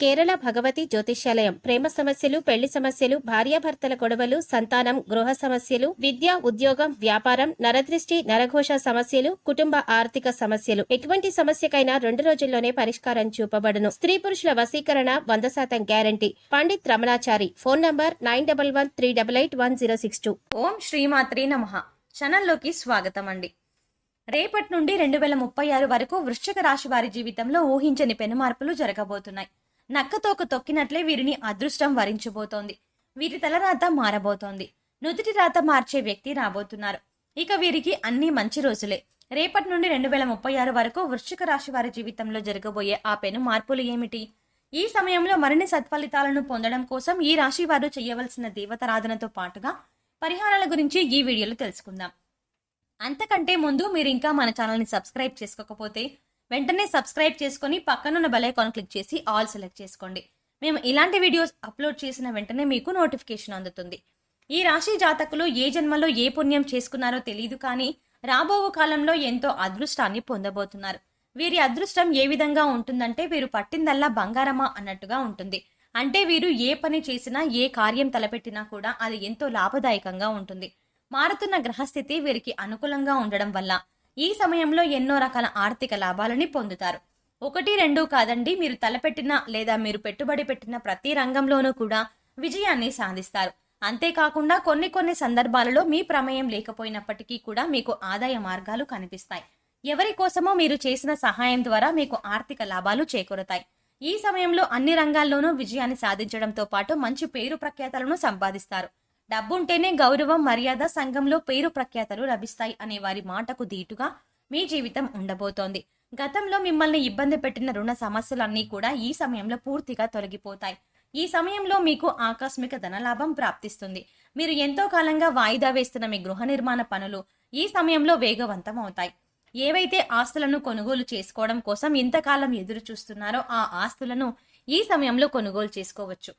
కేరళ భగవతి జ్యోతిష్యాలయం ప్రేమ సమస్యలు, పెళ్లి సమస్యలు, భార్యాభర్తల గొడవలు, సంతానం, గృహ సమస్యలు, విద్య, ఉద్యోగం, వ్యాపారం, నరదృష్టి, నరఘోష సమస్యలు, కుటుంబ ఆర్థిక సమస్యలు, ఎటువంటి సమస్యకైనా 2 రోజుల్లోనే పరిష్కారం చూపబడును. స్త్రీ పురుషుల వశీకరణ 100% guarantee. Pandit Ramanachari. Phone number 9113881062. ఓం శ్రీమాత్రే నమః. ఛానల్లోకి స్వాగతం అండి. రేపటి నుండి 2036 వరకు వృశ్చిక రాశి వారి జీవితంలో ఊహించని పెనుమార్పులు జరగబోతున్నాయి. నక్కతోక తొక్కినట్లే వీరిని అదృష్టం వరించబోతోంది. వీరి తలరాత మారబోతోంది. నుదుటి రాత మార్చే వ్యక్తి రాబోతున్నారు. ఇక వీరికి అన్ని మంచి రోజులే. రేపటి నుండి 2036 వరకు వృశ్చిక రాశి వారి జీవితంలో జరగబోయే ఆ పెను మార్పులు ఏమిటి? ఈ సమయంలో మరిన్ని సత్ఫలితాలను పొందడం కోసం ఈ రాశి వారు చేయవలసిన దేవతారాధనతో పాటుగా పరిహారాల గురించి ఈ వీడియోలో తెలుసుకుందాం. అంతకంటే ముందు మీరు ఇంకా మన ఛానల్ని సబ్స్క్రైబ్ చేసుకోకపోతే వెంటనే సబ్స్క్రైబ్ చేసుకుని పక్కనున్న బెల్ ఐకాన్ క్లిక్ చేసి ఆల్ సెలెక్ట్ చేసుకోండి. మేము ఇలాంటి వీడియోస్ అప్లోడ్ చేసిన వెంటనే మీకు నోటిఫికేషన్ అందుతుంది. ఈ రాశి జాతకులు ఏ జన్మలో ఏ పుణ్యం చేసుకున్నారో తెలియదు, కానీ రాబో కాలంలో ఎంతో అదృష్టాన్ని పొందబోతున్నారు. వీరి అదృష్టం ఏ విధంగా ఉంటుందంటే వీరు పట్టిందల్లా బంగారమా అన్నట్టుగా ఉంటుంది. అంటే వీరు ఏ పని చేసినా, ఏ కార్యం తలపెట్టినా కూడా అది ఎంతో లాభదాయకంగా ఉంటుంది. మారుతున్న గ్రహస్థితి వీరికి అనుకూలంగా ఉండడం వల్ల ఈ సమయంలో ఎన్నో రకాల ఆర్థిక లాభాలని పొందుతారు. 1, 2 కాదండి, మీరు తలపెట్టిన లేదా మీరు పెట్టుబడి పెట్టిన ప్రతి రంగంలోనూ కూడా విజయాన్ని సాధిస్తారు. అంతేకాకుండా కొన్ని సందర్భాలలో మీ ప్రమేయం లేకపోయినప్పటికీ కూడా మీకు ఆదాయ మార్గాలు కనిపిస్తాయి. ఎవరి కోసమో మీరు చేసిన సహాయం ద్వారా మీకు ఆర్థిక లాభాలు చేకూరుతాయి. ఈ సమయంలో అన్ని రంగాల్లోనూ విజయాన్ని సాధించడంతో పాటు మంచి పేరు ప్రఖ్యాతలను సంపాదిస్తారు. డబ్బుంటేనే గౌరవం, మర్యాద, సంఘంలో పేరు ప్రఖ్యాతలు లభిస్తాయి అనే వారి మాటకు దీటుగా మీ జీవితం ఉండబోతోంది. గతంలో మిమ్మల్ని ఇబ్బంది పెట్టిన రుణ సమస్యలన్నీ కూడా ఈ సమయంలో పూర్తిగా తొలగిపోతాయి. ఈ సమయంలో మీకు ఆకస్మిక ధనలాభం ప్రాప్తిస్తుంది. మీరు ఎంతో కాలంగా వాయిదా వేస్తున్న మీ గృహ నిర్మాణ పనులు ఈ సమయంలో వేగవంతం అవుతాయి. ఏవైతే ఆస్తులను కొనుగోలు చేసుకోవడం కోసం ఇంతకాలం ఎదురు చూస్తున్నారో ఆ ఆస్తులను ఈ సమయంలో కొనుగోలు చేసుకోవచ్చు.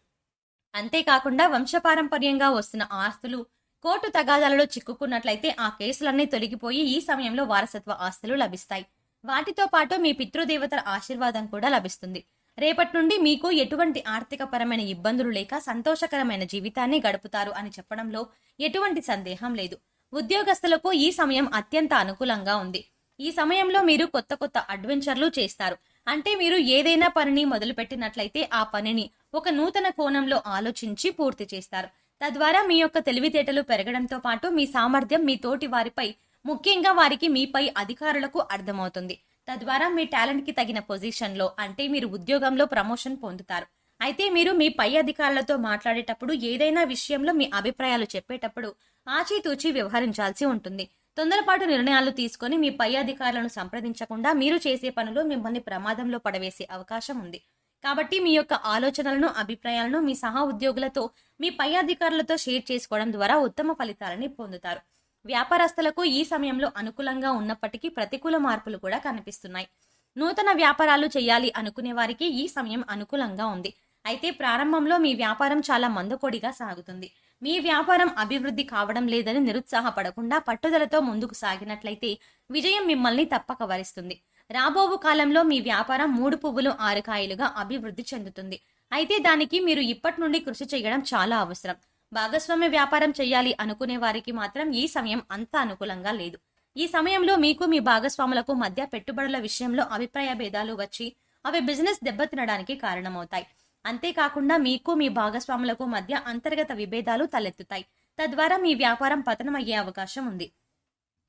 అంతేకాకుండా వంశపారంపర్యంగా వస్తున్న ఆస్తులు కోర్టు తగాదాలలో చిక్కుకున్నట్లయితే ఆ కేసులన్నీ తొలగిపోయి ఈ సమయంలో వారసత్వ ఆస్తులు లభిస్తాయి. వాటితో పాటు మీ పితృదేవతల ఆశీర్వాదం కూడా లభిస్తుంది. రేపటి నుండి మీకు ఎటువంటి ఆర్థిక పరమైన ఇబ్బందులు లేక సంతోషకరమైన జీవితాన్ని గడుపుతారు అని చెప్పడంలో ఎటువంటి సందేహం లేదు. ఉద్యోగస్తులకు ఈ సమయం అత్యంత అనుకూలంగా ఉంది. ఈ సమయంలో మీరు కొత్త అడ్వెంచర్లు చేస్తారు. అంటే మీరు ఏదైనా పనిని మొదలుపెట్టినట్లయితే ఆ పనిని ఒక నూతన కోణంలో ఆలోచించి పూర్తి చేస్తారు. తద్వారా మీ యొక్క తెలివితేటలు పెరగడంతో పాటు మీ సామర్థ్యం మీ తోటి వారిపై, ముఖ్యంగా వారికి మీపై అధికారులకు అర్థమవుతుంది. తద్వారా మీ టాలెంట్ కి తగిన పొజిషన్లో, అంటే మీరు ఉద్యోగంలో ప్రమోషన్ పొందుతారు. అయితే మీరు మీ పై అధికారులతో మాట్లాడేటప్పుడు, ఏదైనా విషయంలో మీ అభిప్రాయాలు చెప్పేటప్పుడు ఆచితూచి వ్యవహరించాల్సి ఉంటుంది. తొందరపాటు నిర్ణయాలు తీసుకొని మీ పై అధికారులను సంప్రదించకుండా మీరు చేసే పనులు మిమ్మల్ని ప్రమాదంలో పడవేసే అవకాశం ఉంది. కాబట్టి మీ యొక్క ఆలోచనలను, అభిప్రాయాలను మీ సహా ఉద్యోగులతో, మీ పై అధికారులతో షేర్ చేసుకోవడం ద్వారా ఉత్తమ ఫలితాలని పొందుతారు. వ్యాపారస్తులకు ఈ సమయంలో అనుకూలంగా ఉన్నప్పటికీ ప్రతికూల మార్పులు కూడా కనిపిస్తున్నాయి. నూతన వ్యాపారాలు చేయాలి అనుకునే వారికి ఈ సమయం అనుకూలంగా ఉంది. అయితే ప్రారంభంలో మీ వ్యాపారం చాలా మందకొడిగా సాగుతుంది. మీ వ్యాపారం అభివృద్ధి కావడం లేదని నిరుత్సాహపడకుండా పట్టుదలతో ముందుకు సాగినట్లయితే విజయం మిమ్మల్ని తప్పక వరిస్తుంది. రాబోవు కాలంలో మీ వ్యాపారం 3 పువ్వులు 6 కాయలుగా అభివృద్ధి చెందుతుంది. అయితే దానికి మీరు ఇప్పటి నుండి కృషి చేయడం చాలా అవసరం. భాగస్వామ్య వ్యాపారం చేయాలి అనుకునే వారికి మాత్రం ఈ సమయం అంత అనుకూలంగా లేదు. ఈ సమయంలో మీకు మీ భాగస్వాములకు మధ్య పెట్టుబడుల విషయంలో అభిప్రాయ భేదాలు వచ్చి అవి బిజినెస్ దెబ్బతినడానికి కారణమవుతాయి. అంతేకాకుండా మీకు మీ భాగస్వాములకు మధ్య అంతర్గత విభేదాలు తలెత్తుతాయి. తద్వారా మీ వ్యాపారం పతనమయ్యే అవకాశం ఉంది.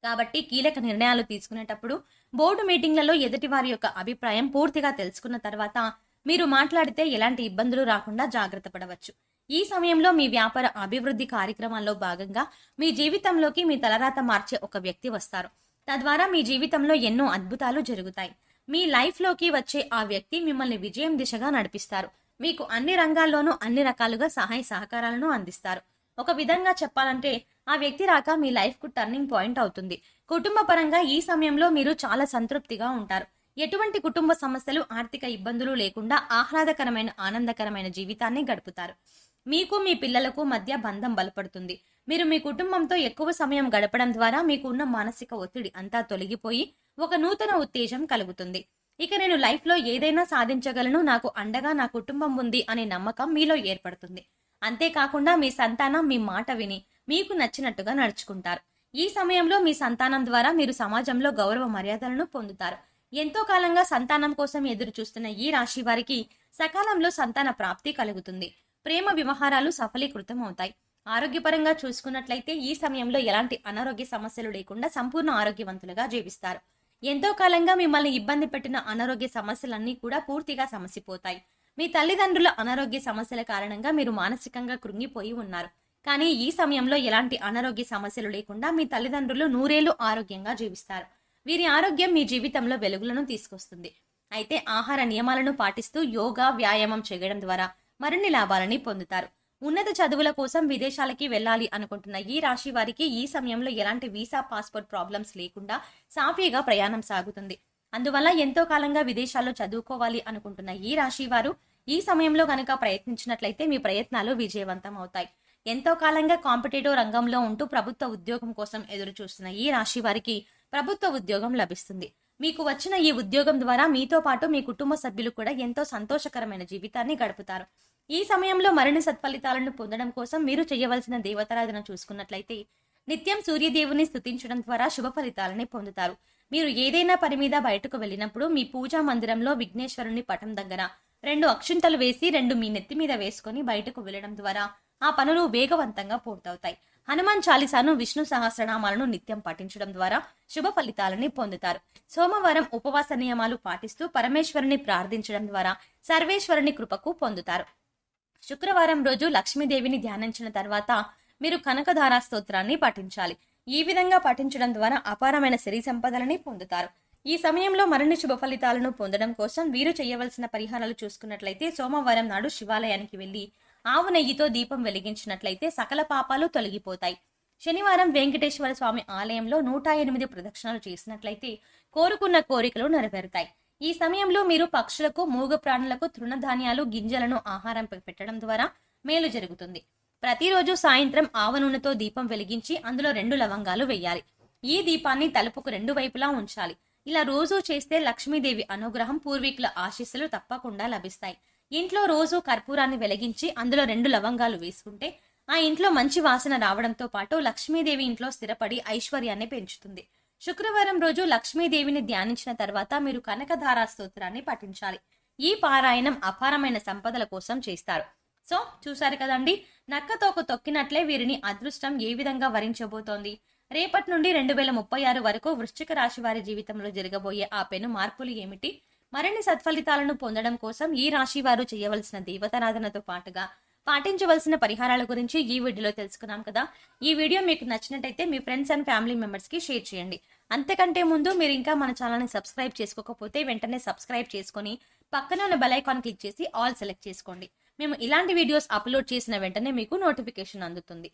కాబట్టి కీలక నిర్ణయాలు తీసుకునేటప్పుడు బోర్డు మీటింగ్లలో ఎదుటి వారి యొక్క అభిప్రాయం పూర్తిగా తెలుసుకున్న తర్వాత మీరు మాట్లాడితే ఎలాంటి ఇబ్బందులు రాకుండా జాగ్రత్త పడవచ్చు. ఈ సమయంలో మీ వ్యాపార అభివృద్ధి కార్యక్రమాల్లో భాగంగా మీ జీవితంలోకి మీ తలరాత మార్చే ఒక వ్యక్తి వస్తారు. తద్వారా మీ జీవితంలో ఎన్నో అద్భుతాలు జరుగుతాయి. మీ లైఫ్లోకి వచ్చే ఆ వ్యక్తి మిమ్మల్ని విజయం దిశగా నడిపిస్తారు. మీకు అన్ని రంగాల్లోనూ అన్ని రకాలుగా సహాయ సహకారాలను అందిస్తారు. ఒక విధంగా చెప్పాలంటే ఆ వ్యక్తి రాక మీ లైఫ్ కు టర్నింగ్ పాయింట్ అవుతుంది. కుటుంబ పరంగా ఈ సమయంలో మీరు చాలా సంతృప్తిగా ఉంటారు. ఎటువంటి కుటుంబ సమస్యలు, ఆర్థిక ఇబ్బందులు లేకుండా ఆహ్లాదకరమైన, ఆనందకరమైన జీవితాన్ని గడుపుతారు. మీకు మీ పిల్లలకు మధ్య బంధం బలపడుతుంది. మీరు మీ కుటుంబంతో ఎక్కువ సమయం గడపడం ద్వారా మీకు ఉన్న మానసిక ఒత్తిడి అంతా తొలగిపోయి ఒక నూతన ఉత్తేజం కలుగుతుంది. ఇక నేను లైఫ్లో ఏదైనా సాధించగలను, నాకు అండగా నా కుటుంబం ఉంది అనే నమ్మకం మీలో ఏర్పడుతుంది. అంతేకాకుండా మీ సంతానం మీ మాట విని మీకు నచ్చినట్టుగా నడుచుకుంటారు. ఈ సమయంలో మీ సంతానం ద్వారా మీరు సమాజంలో గౌరవ మర్యాదలను పొందుతారు. ఎంతో కాలంగా సంతానం కోసం ఎదురు చూస్తున్న ఈ రాశి వారికి సకాలంలో సంతాన ప్రాప్తి కలుగుతుంది. ప్రేమ వ్యవహారాలు సఫలీకృతం అవుతాయి. ఆరోగ్యపరంగా చూసుకున్నట్లయితే ఈ సమయంలో ఎలాంటి అనారోగ్య సమస్యలు లేకుండా సంపూర్ణ ఆరోగ్యవంతులుగా జీవిస్తారు. ఎంతో కాలంగా మిమ్మల్ని ఇబ్బంది పెట్టిన అనారోగ్య సమస్యలన్నీ కూడా పూర్తిగా సమసిపోతాయి. మీ తల్లిదండ్రుల అనారోగ్య సమస్యల కారణంగా మీరు మానసికంగా కృంగిపోయి ఉన్నారు. కానీ ఈ సమయంలో ఎలాంటి అనారోగ్య సమస్యలు లేకుండా మీ తల్లిదండ్రులు 100 ఏళ్లు ఆరోగ్యంగా జీవిస్తారు. వీరి ఆరోగ్యం మీ జీవితంలో వెలుగులను తీసుకొస్తుంది. అయితే ఆహార నియమాలను పాటిస్తూ యోగా, వ్యాయామం చేయడం ద్వారా మరిన్ని లాభాలని పొందుతారు. ఉన్నత చదువుల కోసం విదేశాలకి వెళ్ళాలి అనుకుంటున్న ఈ రాశి వారికి ఈ సమయంలో ఎలాంటి వీసా, పాస్పోర్ట్ ప్రాబ్లమ్స్ లేకుండా సాఫీగా ప్రయాణం సాగుతుంది. అందువల్ల ఎంతో కాలంగా విదేశాల్లో చదువుకోవాలి అనుకుంటున్న ఈ రాశి వారు ఈ సమయంలో కనుక ప్రయత్నించినట్లయితే మీ ప్రయత్నాలు విజయవంతం అవుతాయి. ఎంతో కాలంగా కాంపిటేటివ్ రంగంలో ఉంటూ ప్రభుత్వ ఉద్యోగం కోసం ఎదురు చూస్తున్న ఈ రాశి వారికి ప్రభుత్వ ఉద్యోగం లభిస్తుంది. మీకు వచ్చిన ఈ ఉద్యోగం ద్వారా మీతో పాటు మీ కుటుంబ సభ్యులు కూడా ఎంతో సంతోషకరమైన జీవితాన్ని గడుపుతారు. ఈ సమయంలో మరిన్ని సత్ఫలితాలను పొందడం కోసం మీరు చేయవలసిన దేవతారాధన చూసుకున్నట్లయితే నిత్యం సూర్యదేవుని స్తుతించడం ద్వారా శుభ ఫలితాలని పొందుతారు. మీరు ఏదైనా పని మీద బయటకు వెళ్ళినప్పుడు మీ పూజా మందిరంలో విఘ్నేశ్వరుని పటం దగ్గర 2 అక్షింతలు వేసి 2 మీ నెత్తి మీద వేసుకొని బయటకు వెళ్ళడం ద్వారా ఆ పనులు వేగవంతంగా పూర్తవుతాయి. హనుమాన్ చాలీసాను, విష్ణు సహస్రనామాలను నిత్యం పఠించడం ద్వారా శుభ ఫలితాలని పొందుతారు. సోమవారం ఉపవాస నియమాలు పాటిస్తూ పరమేశ్వరుని ప్రార్థించడం ద్వారా సర్వేశ్వరుని కృపకు పొందుతారు. శుక్రవారం రోజు లక్ష్మీదేవిని ధ్యానించిన తర్వాత మీరు కనకధారా స్తోత్రాన్ని పఠించాలి. ఈ విధంగా పఠించడం ద్వారా అపారమైన సిరి సంపదలని పొందుతారు. ఈ సమయంలో మరిన్ని శుభ ఫలితాలను పొందడం కోసం వీరు చేయవలసిన పరిహారాలు చూసుకున్నట్లయితే సోమవారం నాడు శివాలయానికి వెళ్లి ఆవు నెయ్యితో దీపం వెలిగించినట్లయితే సకల పాపాలు తొలగిపోతాయి. శనివారం వెంకటేశ్వర స్వామి ఆలయంలో 108 ప్రదక్షిణలు చేసినట్లయితే కోరుకున్న కోరికలు నెరవేరుతాయి. ఈ సమయంలో మీరు పక్షులకు, మూగ ప్రాణులకు తృణధాన్యాలు, గింజలను ఆహారం పెట్టడం ద్వారా మేలు జరుగుతుంది. ప్రతిరోజు సాయంత్రం ఆవ నూనెతో దీపం వెలిగించి అందులో 2 లవంగాలు వేయాలి. ఈ దీపాన్ని తలుపుకు 2 వైపులా ఉంచాలి. ఇలా రోజూ చేస్తే లక్ష్మీదేవి అనుగ్రహం, పూర్వీకుల ఆశీస్సులు తప్పకుండా లభిస్తాయి. ఇంట్లో రోజు కర్పూరాన్ని వెలిగించి అందులో 2 లవంగాలు వేసుకుంటే ఆ ఇంట్లో మంచి వాసన రావడంతో పాటు లక్ష్మీదేవి ఇంట్లో స్థిరపడి ఐశ్వర్యాన్ని పెంచుతుంది. శుక్రవారం రోజు లక్ష్మీదేవిని ధ్యానించిన తర్వాత మీరు కనకధారా స్తోత్రాన్ని పఠించాలి. ఈ పారాయణం అపారమైన సంపదల కోసం చేస్తారు. సో చూసారు కదండి, నక్కతోక తొక్కినట్లే వీరిని అదృష్టం ఏ విధంగా వరించబోతోంది. రేపటి నుండి 2036 వరకు వృశ్చిక రాశి వారి జీవితంలో జరగబోయే ఆ పెను మార్పులు ఏమిటి? మరిన్ని సత్ఫలితాలను పొందడం కోసం ఈ రాశి వారు చేయవలసిన దేవతారాధనతో పాటుగా పాటించవలసిన పరిహారాల గురించి ఈ వీడియోలో తెలుసుకున్నాం కదా. ఈ వీడియో మీకు నచ్చినట్టయితే మీ ఫ్రెండ్స్ అండ్ ఫ్యామిలీ మెంబర్స్ కి షేర్ చేయండి. అంతకంటే ముందు మీరు ఇంకా మన ఛానల్ ని సబ్స్క్రైబ్ చేసుకోకపోతే వెంటనే సబ్స్క్రైబ్ చేసుకొని పక్కన ఉన్న బెల్ ఐకాన్ క్లిక్ చేసి ఆల్ సెలెక్ట్ చేసుకోండి. మేము ఇలాంటి వీడియోస్ అప్లోడ్ చేసిన వెంటనే మీకు నోటిఫికేషన్ అందుతుంది.